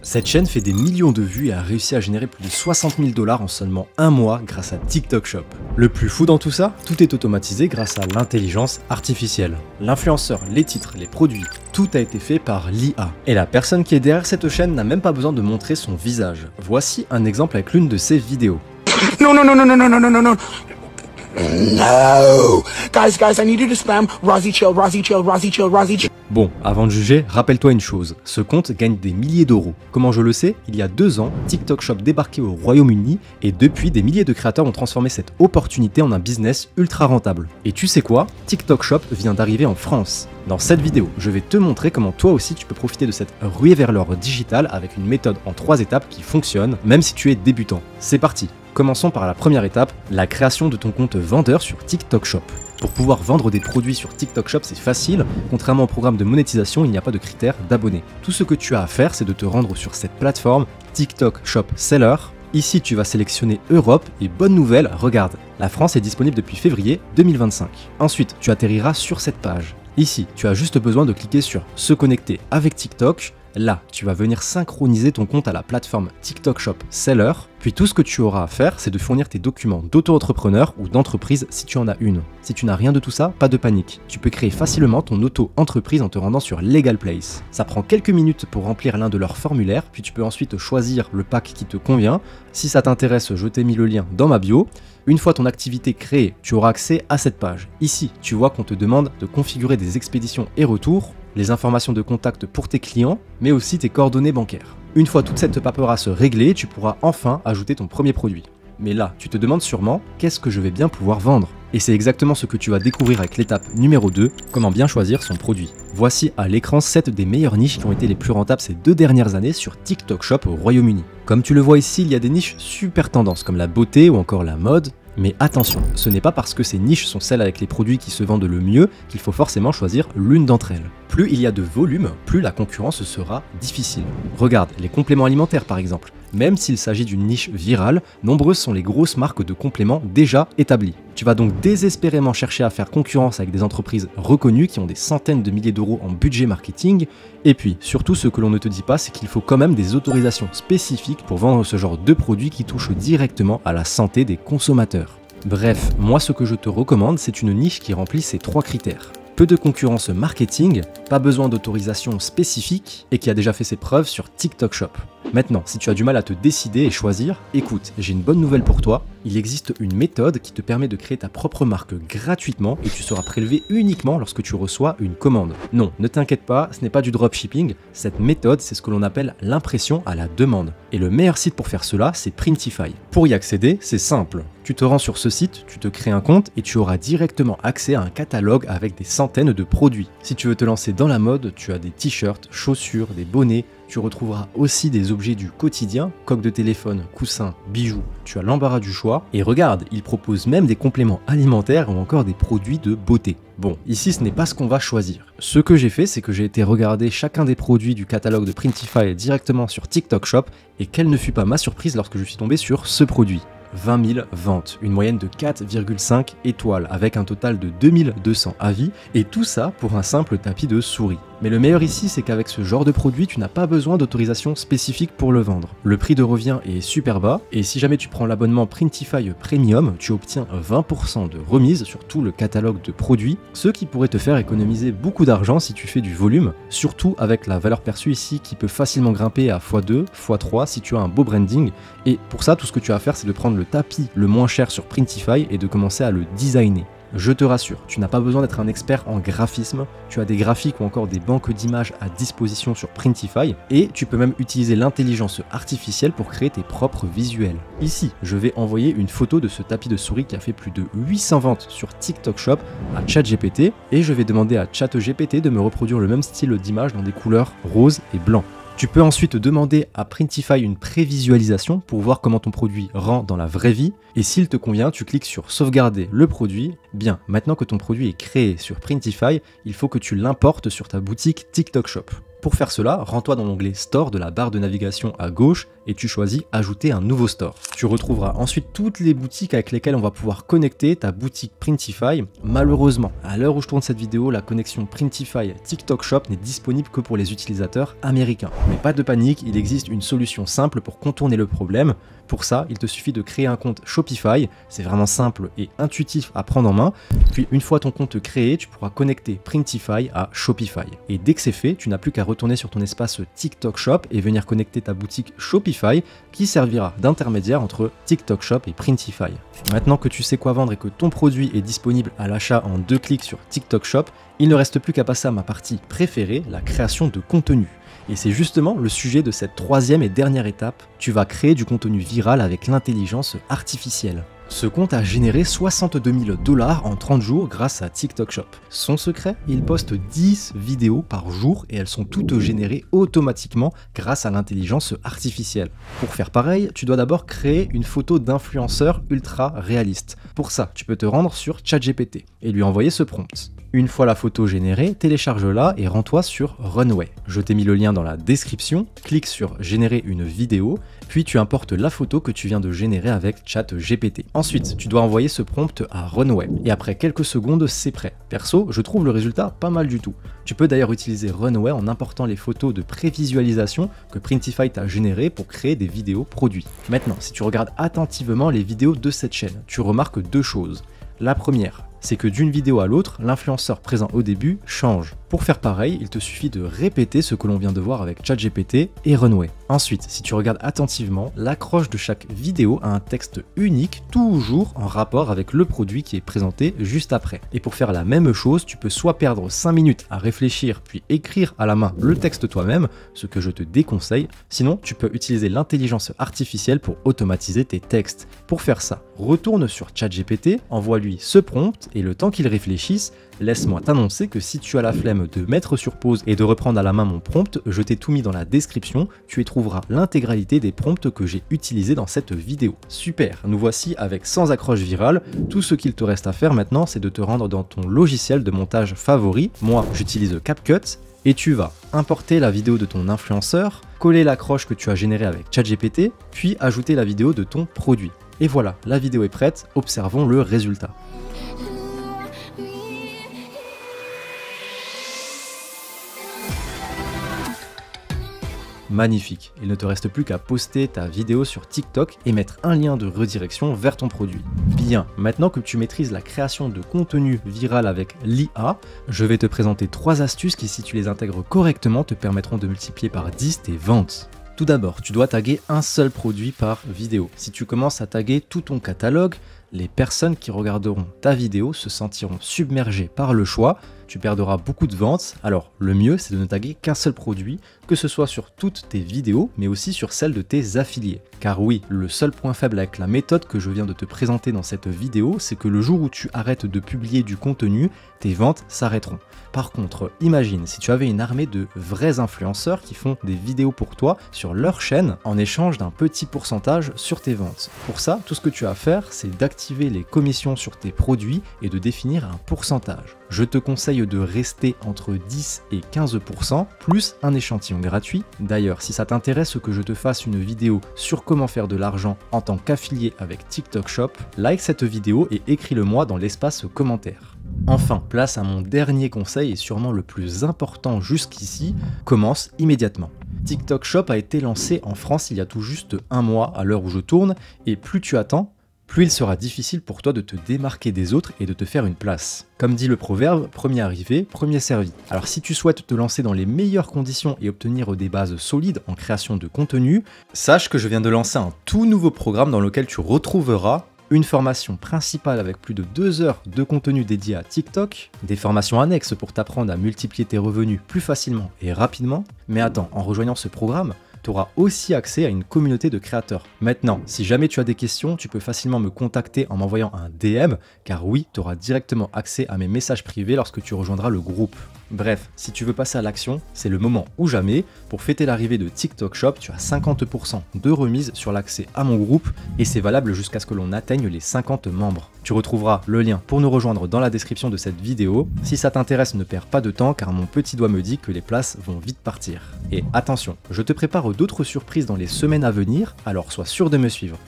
Cette chaîne fait des millions de vues et a réussi à générer plus de 60 000 $ en seulement un mois grâce à TikTok Shop. Le plus fou dans tout ça, tout est automatisé grâce à l'intelligence artificielle. L'influenceur, les titres, les produits, tout a été fait par l'IA. Et la personne qui est derrière cette chaîne n'a même pas besoin de montrer son visage. Voici un exemple avec l'une de ses vidéos. No. Guys, I need you to spam Rozzy chill. Bon, avant de juger, rappelle-toi une chose, ce compte gagne des milliers d'euros. Comment je le sais? Il y a 2 ans, TikTok Shop débarquait au Royaume-Uni et depuis, des milliers de créateurs ont transformé cette opportunité en un business ultra rentable. Et tu sais quoi? TikTok Shop vient d'arriver en France. Dans cette vidéo, je vais te montrer comment toi aussi tu peux profiter de cette ruée vers l'or digital avec une méthode en 3 étapes qui fonctionne, même si tu es débutant. C'est parti! Commençons par la première étape, la création de ton compte vendeur sur TikTok Shop. Pour pouvoir vendre des produits sur TikTok Shop, c'est facile. Contrairement au programme de monétisation, il n'y a pas de critères d'abonnés. Tout ce que tu as à faire, c'est de te rendre sur cette plateforme TikTok Shop Seller. Ici, tu vas sélectionner Europe et bonne nouvelle, regarde, la France est disponible depuis février 2025. Ensuite, tu atterriras sur cette page. Ici, tu as juste besoin de cliquer sur se connecter avec TikTok. Là, tu vas venir synchroniser ton compte à la plateforme TikTok Shop Seller. Puis tout ce que tu auras à faire, c'est de fournir tes documents d'auto-entrepreneur ou d'entreprise si tu en as une. Si tu n'as rien de tout ça, pas de panique. Tu peux créer facilement ton auto-entreprise en te rendant sur Legal Place. Ça prend quelques minutes pour remplir l'un de leurs formulaires, puis tu peux ensuite choisir le pack qui te convient. Si ça t'intéresse, je t'ai mis le lien dans ma bio. Une fois ton activité créée, tu auras accès à cette page. Ici, tu vois qu'on te demande de configurer des expéditions et retours, les informations de contact pour tes clients, mais aussi tes coordonnées bancaires. Une fois toute cette paperasse réglée, tu pourras enfin ajouter ton premier produit. Mais là, tu te demandes sûrement, qu'est-ce que je vais bien pouvoir vendre? Et c'est exactement ce que tu vas découvrir avec l'étape numéro 2, comment bien choisir son produit. Voici à l'écran 7 des meilleures niches qui ont été les plus rentables ces 2 dernières années sur TikTok Shop au Royaume-Uni. Comme tu le vois ici, il y a des niches super tendances comme la beauté ou encore la mode. Mais attention, ce n'est pas parce que ces niches sont celles avec les produits qui se vendent le mieux qu'il faut forcément choisir l'une d'entre elles. Plus il y a de volume, plus la concurrence sera difficile. Regarde, les compléments alimentaires par exemple. Même s'il s'agit d'une niche virale, nombreuses sont les grosses marques de compléments déjà établies. Tu vas donc désespérément chercher à faire concurrence avec des entreprises reconnues qui ont des centaines de milliers d'euros en budget marketing. Et puis, surtout ce que l'on ne te dit pas, c'est qu'il faut quand même des autorisations spécifiques pour vendre ce genre de produits qui touchent directement à la santé des consommateurs. Bref, moi ce que je te recommande, c'est une niche qui remplit ces 3 critères. Peu de concurrence marketing, pas besoin d'autorisation spécifique et qui a déjà fait ses preuves sur TikTok Shop. Maintenant, si tu as du mal à te décider et choisir, écoute, j'ai une bonne nouvelle pour toi. Il existe une méthode qui te permet de créer ta propre marque gratuitement et tu seras prélevé uniquement lorsque tu reçois une commande. Non, ne t'inquiète pas, ce n'est pas du dropshipping. Cette méthode, c'est ce que l'on appelle l'impression à la demande. Et le meilleur site pour faire cela, c'est Printify. Pour y accéder, c'est simple. Tu te rends sur ce site, tu te crées un compte et tu auras directement accès à un catalogue avec des centaines de produits. Si tu veux te lancer dans la mode, tu as des t-shirts, chaussures, des bonnets. Tu retrouveras aussi des objets du quotidien, coques de téléphone, coussins, bijoux. Tu as l'embarras du choix. Et regarde, ils proposent même des compléments alimentaires ou encore des produits de beauté. Bon, ici ce n'est pas ce qu'on va choisir. Ce que j'ai fait, c'est que j'ai été regarder chacun des produits du catalogue de Printify directement sur TikTok Shop et quelle ne fut pas ma surprise lorsque je suis tombé sur ce produit. 20 000 ventes, une moyenne de 4,5 étoiles avec un total de 2200 avis et tout ça pour un simple tapis de souris. Mais le meilleur ici, c'est qu'avec ce genre de produit, tu n'as pas besoin d'autorisation spécifique pour le vendre. Le prix de revient est super bas et si jamais tu prends l'abonnement Printify Premium, tu obtiens 20% de remise sur tout le catalogue de produits, ce qui pourrait te faire économiser beaucoup d'argent si tu fais du volume, surtout avec la valeur perçue ici qui peut facilement grimper à x2, x3 si tu as un beau branding. Et pour ça, tout ce que tu as à faire, c'est de prendre le tapis le moins cher sur Printify et de commencer à le designer. Je te rassure, tu n'as pas besoin d'être un expert en graphisme, tu as des graphiques ou encore des banques d'images à disposition sur Printify et tu peux même utiliser l'intelligence artificielle pour créer tes propres visuels. Ici, je vais envoyer une photo de ce tapis de souris qui a fait plus de 800 ventes sur TikTok Shop à ChatGPT et je vais demander à ChatGPT de me reproduire le même style d'image dans des couleurs rose et blanc. Tu peux ensuite demander à Printify une prévisualisation pour voir comment ton produit rend dans la vraie vie. Et s'il te convient, tu cliques sur sauvegarder le produit. Bien, maintenant que ton produit est créé sur Printify, il faut que tu l'importes sur ta boutique TikTok Shop. Pour faire cela, rends-toi dans l'onglet Store de la barre de navigation à gauche et tu choisis Ajouter un nouveau store. Tu retrouveras ensuite toutes les boutiques avec lesquelles on va pouvoir connecter ta boutique Printify. Malheureusement, à l'heure où je tourne cette vidéo, la connexion Printify TikTok Shop n'est disponible que pour les utilisateurs américains. Mais pas de panique, il existe une solution simple pour contourner le problème. Pour ça, il te suffit de créer un compte Shopify, c'est vraiment simple et intuitif à prendre en main. Puis une fois ton compte créé, tu pourras connecter Printify à Shopify. Et dès que c'est fait, tu n'as plus qu'à retourner sur ton espace TikTok Shop et venir connecter ta boutique Shopify qui servira d'intermédiaire entre TikTok Shop et Printify. Maintenant que tu sais quoi vendre et que ton produit est disponible à l'achat en 2 clics sur TikTok Shop, il ne reste plus qu'à passer à ma partie préférée, la création de contenu. Et c'est justement le sujet de cette troisième et dernière étape. Tu vas créer du contenu viral avec l'intelligence artificielle. Ce compte a généré 62 000 $ en 30 jours grâce à TikTok Shop. Son secret, il poste 10 vidéos par jour et elles sont toutes générées automatiquement grâce à l'intelligence artificielle. Pour faire pareil, tu dois d'abord créer une photo d'influenceur ultra réaliste. Pour ça, tu peux te rendre sur ChatGPT et lui envoyer ce prompt. Une fois la photo générée, télécharge-la et rends-toi sur Runway. Je t'ai mis le lien dans la description, clique sur générer une vidéo, puis tu importes la photo que tu viens de générer avec ChatGPT. Ensuite, tu dois envoyer ce prompt à Runway et après quelques secondes, c'est prêt. Perso, je trouve le résultat pas mal du tout. Tu peux d'ailleurs utiliser Runway en important les photos de prévisualisation que Printify t'a générées pour créer des vidéos produits. Maintenant, si tu regardes attentivement les vidéos de cette chaîne, tu remarques deux choses. La première, c'est que d'une vidéo à l'autre, l'influenceur présent au début change. Pour faire pareil, il te suffit de répéter ce que l'on vient de voir avec ChatGPT et Runway. Ensuite, si tu regardes attentivement, l'accroche de chaque vidéo a un texte unique, toujours en rapport avec le produit qui est présenté juste après. Et pour faire la même chose, tu peux soit perdre 5 minutes à réfléchir puis écrire à la main le texte toi-même, ce que je te déconseille, sinon tu peux utiliser l'intelligence artificielle pour automatiser tes textes. Pour faire ça, retourne sur ChatGPT, envoie-lui ce prompt et le temps qu'il réfléchisse, laisse-moi t'annoncer que si tu as la flemme de mettre sur pause et de reprendre à la main mon prompt, je t'ai tout mis dans la description, tu y trouveras l'intégralité des prompts que j'ai utilisés dans cette vidéo. Super, nous voici avec 100 accroches virales. Tout ce qu'il te reste à faire maintenant, c'est de te rendre dans ton logiciel de montage favori. Moi, j'utilise CapCut et tu vas importer la vidéo de ton influenceur, coller l'accroche que tu as générée avec ChatGPT, puis ajouter la vidéo de ton produit. Et voilà, la vidéo est prête, observons le résultat. Magnifique, il ne te reste plus qu'à poster ta vidéo sur TikTok et mettre un lien de redirection vers ton produit. Bien, maintenant que tu maîtrises la création de contenu viral avec l'IA, je vais te présenter 3 astuces qui, si tu les intègres correctement, te permettront de multiplier par 10 tes ventes. Tout d'abord, tu dois taguer un seul produit par vidéo. Si tu commences à taguer tout ton catalogue, les personnes qui regarderont ta vidéo se sentiront submergées par le choix, tu perdras beaucoup de ventes, alors le mieux c'est de ne taguer qu'un seul produit, que ce soit sur toutes tes vidéos, mais aussi sur celles de tes affiliés. Car oui, le seul point faible avec la méthode que je viens de te présenter dans cette vidéo, c'est que le jour où tu arrêtes de publier du contenu, tes ventes s'arrêteront. Par contre, imagine si tu avais une armée de vrais influenceurs qui font des vidéos pour toi sur leur chaîne en échange d'un petit pourcentage sur tes ventes. Pour ça, tout ce que tu as à faire, c'est d'activer les commissions sur tes produits et de définir un pourcentage. Je te conseille de rester entre 10 et 15% plus un échantillon gratuit. D'ailleurs, si ça t'intéresse que je te fasse une vidéo sur comment faire de l'argent en tant qu'affilié avec TikTok Shop, like cette vidéo et écris-le moi dans l'espace commentaire. Enfin, place à mon dernier conseil et sûrement le plus important jusqu'ici, commence immédiatement. TikTok Shop a été lancé en France il y a tout juste un mois à l'heure où je tourne et plus tu attends, plus il sera difficile pour toi de te démarquer des autres et de te faire une place. Comme dit le proverbe, premier arrivé, premier servi. Alors si tu souhaites te lancer dans les meilleures conditions et obtenir des bases solides en création de contenu, sache que je viens de lancer un tout nouveau programme dans lequel tu retrouveras une formation principale avec plus de 2 heures de contenu dédié à TikTok, des formations annexes pour t'apprendre à multiplier tes revenus plus facilement et rapidement. Mais attends, en rejoignant ce programme, tu auras aussi accès à une communauté de créateurs. Maintenant, si jamais tu as des questions, tu peux facilement me contacter en m'envoyant un DM, car oui, tu auras directement accès à mes messages privés lorsque tu rejoindras le groupe. Bref, si tu veux passer à l'action, c'est le moment ou jamais. Pour fêter l'arrivée de TikTok Shop, tu as 50% de remise sur l'accès à mon groupe et c'est valable jusqu'à ce que l'on atteigne les 50 membres. Tu retrouveras le lien pour nous rejoindre dans la description de cette vidéo. Si ça t'intéresse, ne perds pas de temps car mon petit doigt me dit que les places vont vite partir. Et attention, je te prépare d'autres surprises dans les semaines à venir, alors sois sûr de me suivre.